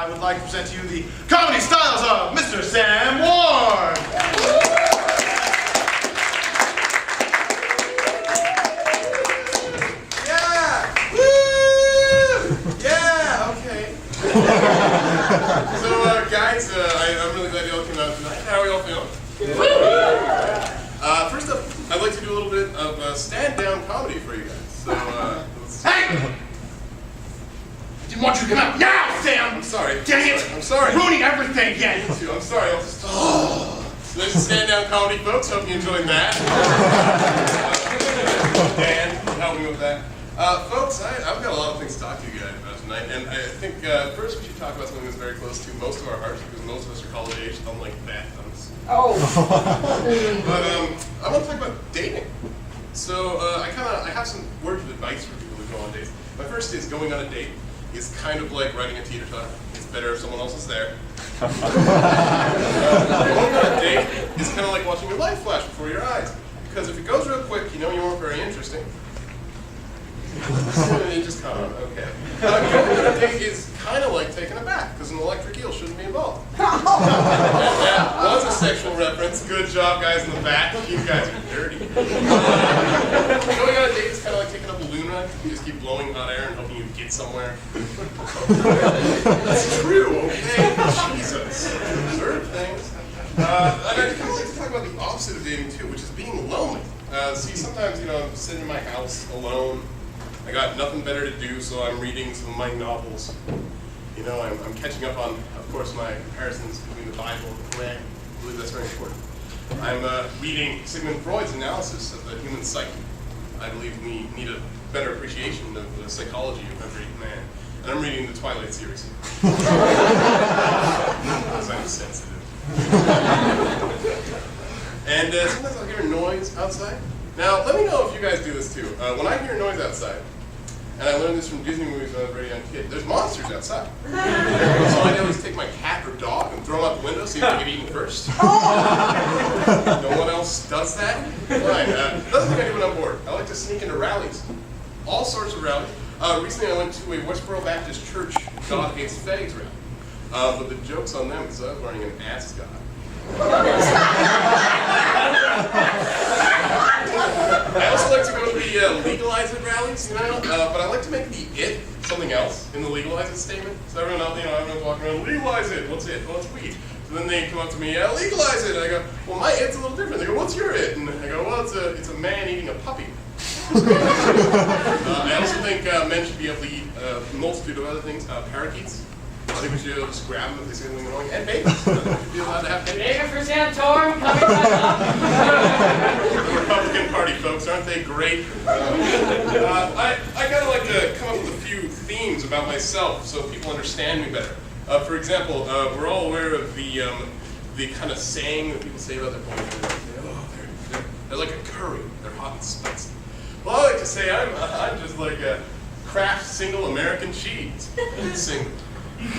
I would like to present to you the comedy styles of Mr. Sam Ward. Yeah! Woo! Yeah! Okay. So, guys, I'm really glad you all came out tonight. How are you all feeling? First up, I'd like to do a little bit of stand-down comedy for you guys. So, let's... Hey! Didn't want you to come out now, Sam! I'm sorry. Dang it! I'm sorry. Ruining everything again! Me too. I'm sorry. I'll just... So there's stand-down comedy, folks. Hope you enjoyed that. Dan, help me with that. Folks, I've got a lot of things to talk to you guys about tonight, and I think first we should talk about something that's very close to most of our hearts, because most of us are college age, unlike bathtubs. Oh. But I want to talk about dating. So I have some words of advice for people who go on dates. My first is going on a date is kind of like riding a teeter-totter. It's better if someone else is there. Going on a date is kind of like watching your life flash before your eyes. Because if it goes real quick, you know you weren't very interesting. You just caught on, okay. Going on a date is kind of like taking a bath, because an electric eel shouldn't be involved. And that was a sexual reference. Good job, guys in the back. You guys are dirty. Going on a date is kind of like taking a balloon ride. You just keep blowing hot air and hoping you get somewhere. That's true, okay? Jesus. Absurd things. And I kind of like to talk about the opposite of dating, too, which is being lonely. See, sometimes, I'm sitting in my house alone. I got nothing better to do, so I'm reading some of my novels. I'm catching up on, of course, my comparisons between the Bible and the Quran. I believe that's very important. I'm reading Sigmund Freud's analysis of the human psyche. I believe we need a better appreciation of the psychology of every man. And I'm reading the Twilight series. Because I'm sensitive. And sometimes I'll hear noise outside. Now, let me know if you guys do this too. When I hear noise outside, and I learned this from Disney movies when I was a very young kid, there's monsters outside. So I always take my cat or dog and throw them out the window, see if they get eaten first. No one else does that? Fine. Another thing I do when I'm bored, I like to sneak into rallies. All sorts of rallies. Recently I went to a Westboro Baptist Church God Hates Fags rally. But the joke's on them because I was wearing an ascot. I also like to go to the Legalize It rallies, but I like to make the it something else in the Legalize It statement. So everyone else, everyone's walking around, legalize it. What's it? Well, it's weed. So then they come up to me, legalize it. And I go, well, my it's a little different. They go, what's your it? And I go, well, it's a man eating a puppy. I also think men should be able to eat a multitude of other things. Parakeets. I think we should be able to just grab them if they say something wrong. And babies. We should be allowed to have babies. Baby for Santorum coming right up. The Republican Party, folks, aren't they great? I kind of like to come up with a few themes about myself so people understand me better. For example, we're all aware of the kind of saying that people say about their boyfriend. They're like a curry. They're hot and spicy. Well, I like to say I'm just like a Kraft single American cheese. Single. It'd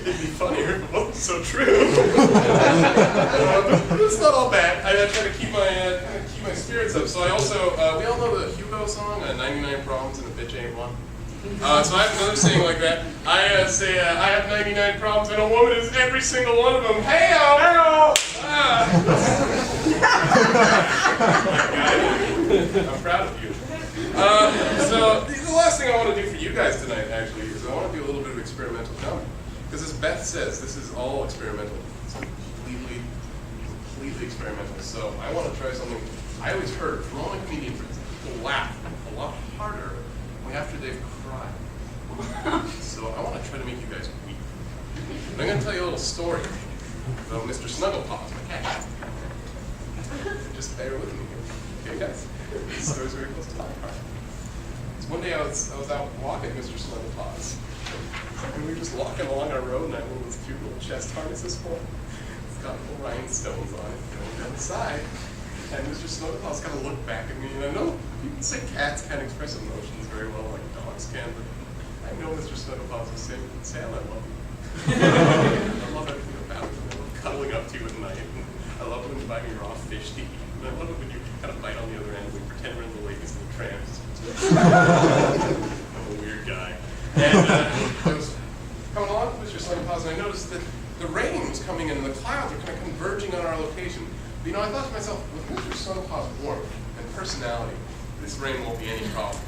be funnier if it wasn't so true. But it's not all bad. I try to keep my spirits up. So I also, we all know the Hugo song, 99 Problems and a Bitch Ain't One. So I have another saying like that. I say, I have 99 problems and a woman is every single one of them. Hey-o! Hey-o! I'm proud of you. So the last thing I want to do for you guys tonight, actually, is I want to do a little bit of experimental comedy. Because as Beth says, this is all experimental. It's completely experimental. So I want to try something I always heard from all my comedian friends. People laugh a lot harder after they've cried. So I want to try to make you guys weep. And I'm going to tell you a little story about Mr. Snugglepaws, my cat. Just bear with me here. Okay, guys? This story's very close to my heart. So one day I was out walking Mr. Snugglepaws. And we were just walking along our road, and I had one of those cute little chest harnesses for him. It's got little rhinestones on it going down the side. And Mr. Snugglepaws kind of looked back at me, and I know people say cats can't express emotions very well like dogs can, but I know Mr. Snugglepaws was saying, Sam, I love you. I love everything about it. I love cuddling up to you at night. And I love when you buy me raw fish to eat. And I love it when you kind of bite on the other end and we pretend we're in the latest little tramps. I'm a weird guy. And I was coming along with Mr. Snuggle-Paws, and I noticed that the rain was coming in, and the clouds were kind of converging on our location. But, you know, I thought to myself, with Mr. Snuggle-Paws' warmth and personality, this rain won't be any problem.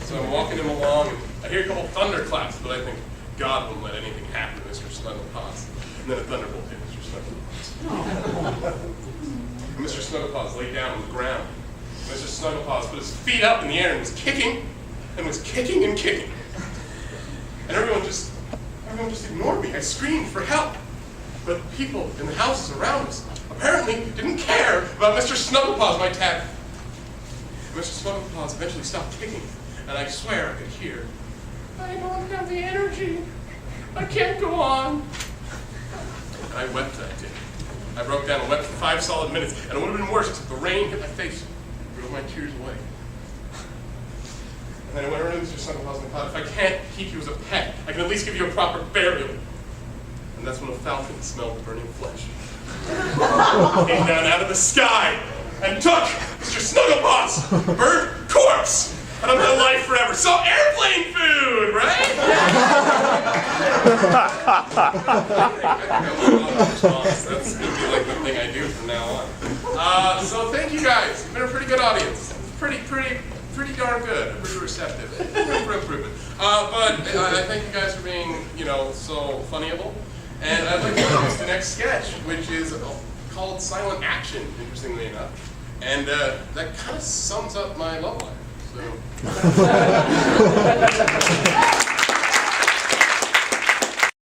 So I'm walking him along, and I hear a couple thunderclaps, but I think God wouldn't let anything happen to Mr. Snuggle-Paws. And then a thunderbolt hit Mr. Snuggle-Paws. And Mr. Snuggle-Paws laid down on the ground. Mr. Snuggle-Paws put his feet up in the air and was kicking, and was kicking and kicking. And everyone just ignored me. I screamed for help. But people in the houses around us apparently didn't care about Mr. Snuggle-Paws, my tag. Mr. Snuggle-Paws eventually stopped kicking, and I swear I could hear, "I don't have the energy. I can't go on." And I wept that day. I broke down and wept for 5 solid minutes, and it would have been worse if the rain hit my face and drove my tears away. And then I went around to Mr. Snuggle-Paws and thought, if I can't keep you as a pet, I can at least give you a proper burial. And that's when a falcon smelled burning flesh came down out of the sky and took Mr. Snuggle-Paws' burnt corpse out of my life forever. So airplane food, right? That's going to be like the thing I do from now on. So thank you guys. You've been a pretty good audience. Pretty darn good. Pretty receptive. Room for improvement. But I thank you guys for being, so funnyable. And I'd like to introduce the next sketch, which is called Silent Action, interestingly enough. And that kind of sums up my love life. So.